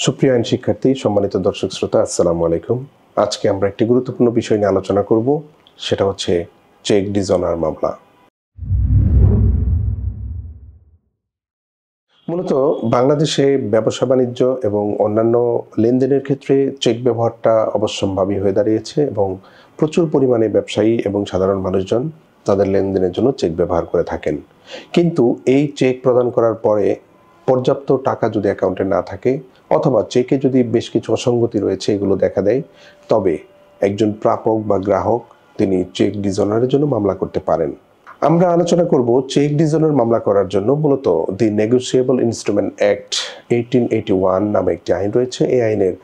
সুপ্রিয় আইন শিক্ষার্থী, সম্মানিত দর্শক শ্রোতা, আসসালামু আলাইকুম। আজকে আমরা একটি গুরুত্বপূর্ণ বিষয় নিয়ে আলোচনা করব, সেটা হচ্ছে চেক ডিজঅনার মামলা। মূলত বাংলাদেশে ব্যবসা বাণিজ্য এবং অন্যান্য লেনদেনের ক্ষেত্রে চেক ব্যবহারটা অবশ্যম্ভাবী হয়ে দাঁড়িয়েছে এবং প্রচুর পরিমাণে ব্যবসায়ী এবং সাধারণ মানুষজন তাদের লেনদেনের জন্য চেক ব্যবহার করে থাকেন। কিন্তু এই চেক প্রদান করার পরে পর্যাপ্ত টাকা যদি অ্যাকাউন্টে না থাকে অথবা চেকে যদি বেশ কিছু অসঙ্গতি রয়েছে, এগুলো দেখা দেয়, তবে একজন প্রাপক বা গ্রাহক তিনি চেক ডিজঅনারের জন্য মামলা করতে পারেন। আমরা আলোচনা করব চেক ডিজঅনার মামলা করার জন্য মূলত দি নেগোসিয়েবল ইনস্ট্রুমেন্ট অ্যাক্ট 1881 নামে একটি আইন রয়েছে। এই আইনের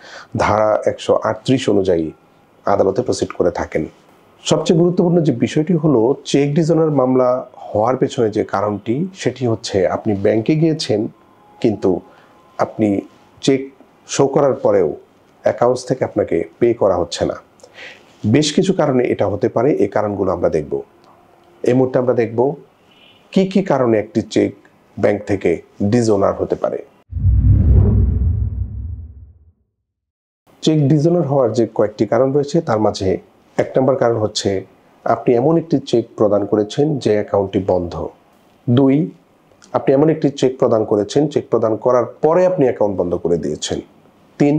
ধারা 138 অনুযায়ী আদালতে প্রসিড করে থাকেন। সবচেয়ে গুরুত্বপূর্ণ যে বিষয়টি হলো, চেক ডিজঅনার মামলা হওয়ার পেছনে যে কারণটি, সেটি হচ্ছে আপনি ব্যাংকে গিয়েছেন কিন্তু আপনি চেক শো করার পরেও অ্যাকাউন্টস থেকে আপনাকে পে করা হচ্ছে না। বেশ কিছু কারণে এটা হতে পারে। এই কারণগুলো আমরা দেখব। এই মুহূর্তে আমরা দেখব কি কি কারণে একটি চেক ব্যাংক থেকে ডিজঅনার হতে পারে। চেক ডিজঅনার হওয়ার যে কয়েকটি কারণ রয়েছে, তার মাঝে 1 নম্বর কারণ হচ্ছে আপনি এমন একটি চেক প্রদান করেছেন যে অ্যাকাউন্টটি বন্ধ। 2, আপনি এমন একটি চেক প্রদান করেছেন, চেক প্রদান করার পরে আপনি অ্যাকাউন্ট বন্ধ করে দিয়েছেন। 3,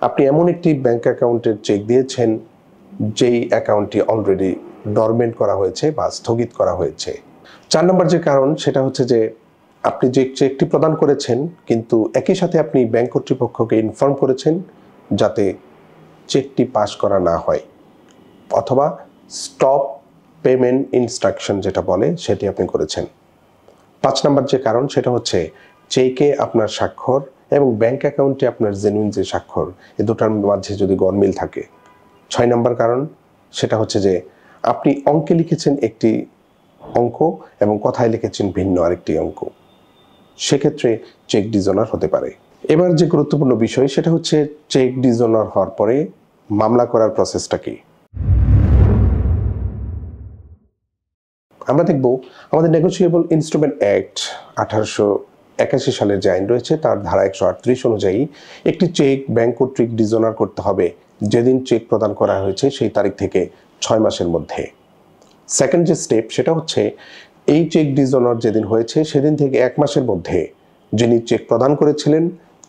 আপনি এমন একটি ব্যাংক অ্যাকাউন্টের চেক দিয়েছেন যেই অ্যাকাউন্টটি অলরেডি ডরমেন্ট করা হয়েছে বা স্থগিত করা হয়েছে। 4 নম্বর যে কারণ, সেটা হচ্ছে যে আপনি যে চেকটি প্রদান করেছেন কিন্তু একই সাথে আপনি ব্যাংক কর্তৃপক্ষকে ইনফর্ম করেছেন যাতে চেকটি পাস করা না হয়, অথবা স্টপ পেমেন্ট ইনস্ট্রাকশন যেটা বলে সেটি আপনি করেছেন। 5 নম্বর যে কারণ, সেটা হচ্ছে চেকে আপনার স্বাক্ষর এবং ব্যাংক অ্যাকাউন্টে আপনার জেনুইন যে স্বাক্ষর, এই দুটার মাঝে যদি গরমিল থাকে। 6 নম্বর কারণ, সেটা হচ্ছে যে আপনি অঙ্কে লিখেছেন একটি অঙ্ক এবং কথায় লিখেছেন ভিন্ন আরেকটি অঙ্ক। সেক্ষেত্রে চেক ডিজঅনার হতে পারে। এবার যে গুরুত্বপূর্ণ বিষয়, সেটা হচ্ছে চেক ডিজঅনার হওয়ার পরে মামলা করার প্রসেসটা কি। আমরা দেখব আমাদের নেগোসিয়েবল ইনস্ট্রুমেন্ট অ্যাক্ট 1881 সালের যে আইন রয়েছে, তার ধারা 138 অনুযায়ী একটি চেক ব্যাংক কর্তৃক ডিজঅনার করতে হবে যেদিন চেক প্রদান করা হয়েছে সেই তারিখ থেকে 6 মাসের মধ্যে। সেকেন্ড যে স্টেপ, সেটা হচ্ছে এই চেক ডিজঅনার যেদিন হয়েছে সেদিন থেকে 1 মাসের মধ্যে যিনি চেক প্রদান করেছিলেন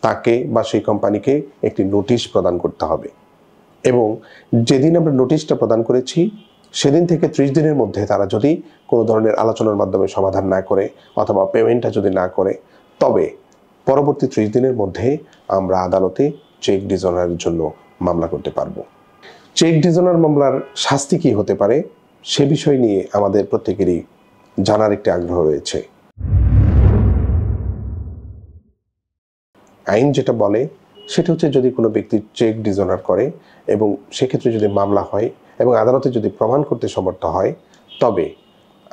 তাকে বা সেই কোম্পানিকে একটি নোটিশ প্রদান করতে হবে, এবং যেদিন আমরা নোটিশটা প্রদান করেছি সেদিন থেকে 30 দিনের মধ্যে তারা যদি কোনো ধরনের আলোচনার মাধ্যমে সমাধান না করে অথবা পেমেন্টটা যদি না করে, তবে পরবর্তী 30 দিনের মধ্যে আমরা আদালতে চেক ডিজঅনারের জন্য মামলা করতে পারবো। চেক ডিজঅনার মামলার শাস্তি কি হতে পারে সে বিষয় নিয়ে আমাদের প্রত্যেকেরই জানার একটি আগ্রহ রয়েছে। আইন যেটা বলে সেটা হচ্ছে, যদি কোনো ব্যক্তি চেক ডিজঅনার করে এবং সেক্ষেত্রে যদি মামলা হয় এবং আদালতে যদি প্রমাণ করতে সমর্থ হয়, তবে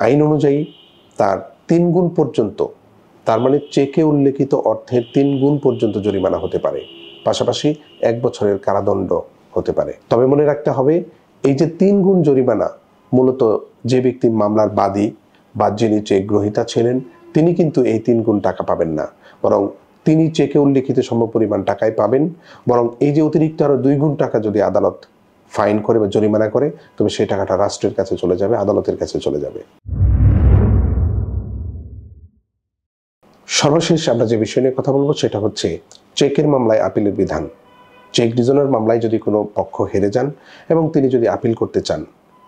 আইন অনুযায়ী তার 3 গুণ পর্যন্ত, তার মানে চেকে উল্লেখিত অর্থের 3 গুণ পর্যন্ত জরিমানা হতে পারে, পাশাপাশি 1 বছরের কারাদণ্ড হতে পারে। তবে মনে রাখতে হবে, এই যে 3 গুণ জরিমানা, মূলত যে ব্যক্তি মামলার বাদী বা যিনি চেক গ্রহীতা ছিলেন তিনি কিন্তু এই 3 গুণ টাকা পাবেন না, বরং তিনি চেকে উল্লেখিত সমপরিমাণ টাকাই পাবেন। বরং এই যে অতিরিক্ত আরো 2 গুণ টাকা যদি আদালত ফাইন করে বা জরিমানা করে, তবে সেই টাকাটা রাষ্ট্রের কাছে চলে যাবে, আদালতের কাছে চলে যাবে। সর্বশেষ আমরা যে বিষয় নিয়ে কথা বলবো সেটা হচ্ছে চেকের মামলায় আপিলের বিধান। চেক ডিজঅনার মামলায় যদি কোনো পক্ষ হেরে যান এবং তিনি যদি আপিল করতে চান,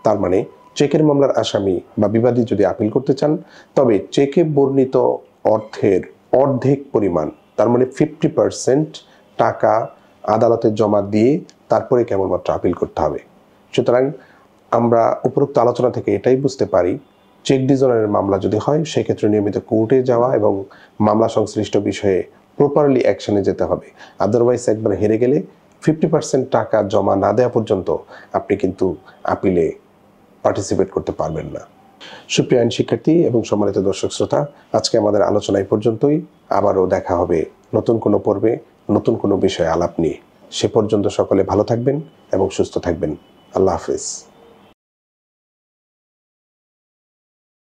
তার মানে চেকের মামলার আসামি বা বিবাদী যদি আপিল করতে চান, তবে চেকে বর্ণিত অর্থের অর্ধেক পরিমাণ, তার মানে 50% টাকা আদালতে জমা দিয়ে তারপরে কেবলমাত্র আপিল করতে হবে। সুতরাং আমরা উপরোক্ত আলোচনা থেকে এটাই বুঝতে পারি, চেক ডিজঅনারের মামলা যদি হয় সেক্ষেত্রে নিয়মিত কোর্টে যাওয়া এবং মামলা সংশ্লিষ্ট বিষয়ে প্রপারলি অ্যাকশনে যেতে হবে। আদারওয়াইজ একবার হেরে গেলে 50% টাকা জমা না দেওয়া পর্যন্ত আপনি কিন্তু আপিলে পার্টিসিপেট করতে পারবেন না। সুপ্রিয় আইন শিক্ষার্থী এবং সম্মানিত দর্শক শ্রোতা, আজকে আমাদের আলোচনা এই পর্যন্তই। আবারও দেখা হবে নতুন কোনো পর্বে, নতুন কোনো বিষয়ে আলাপ নিয়ে। সে পর্যন্ত সকলে ভালো থাকবেন এবং সুস্থ থাকবেন। আল্লাহ হাফেজ।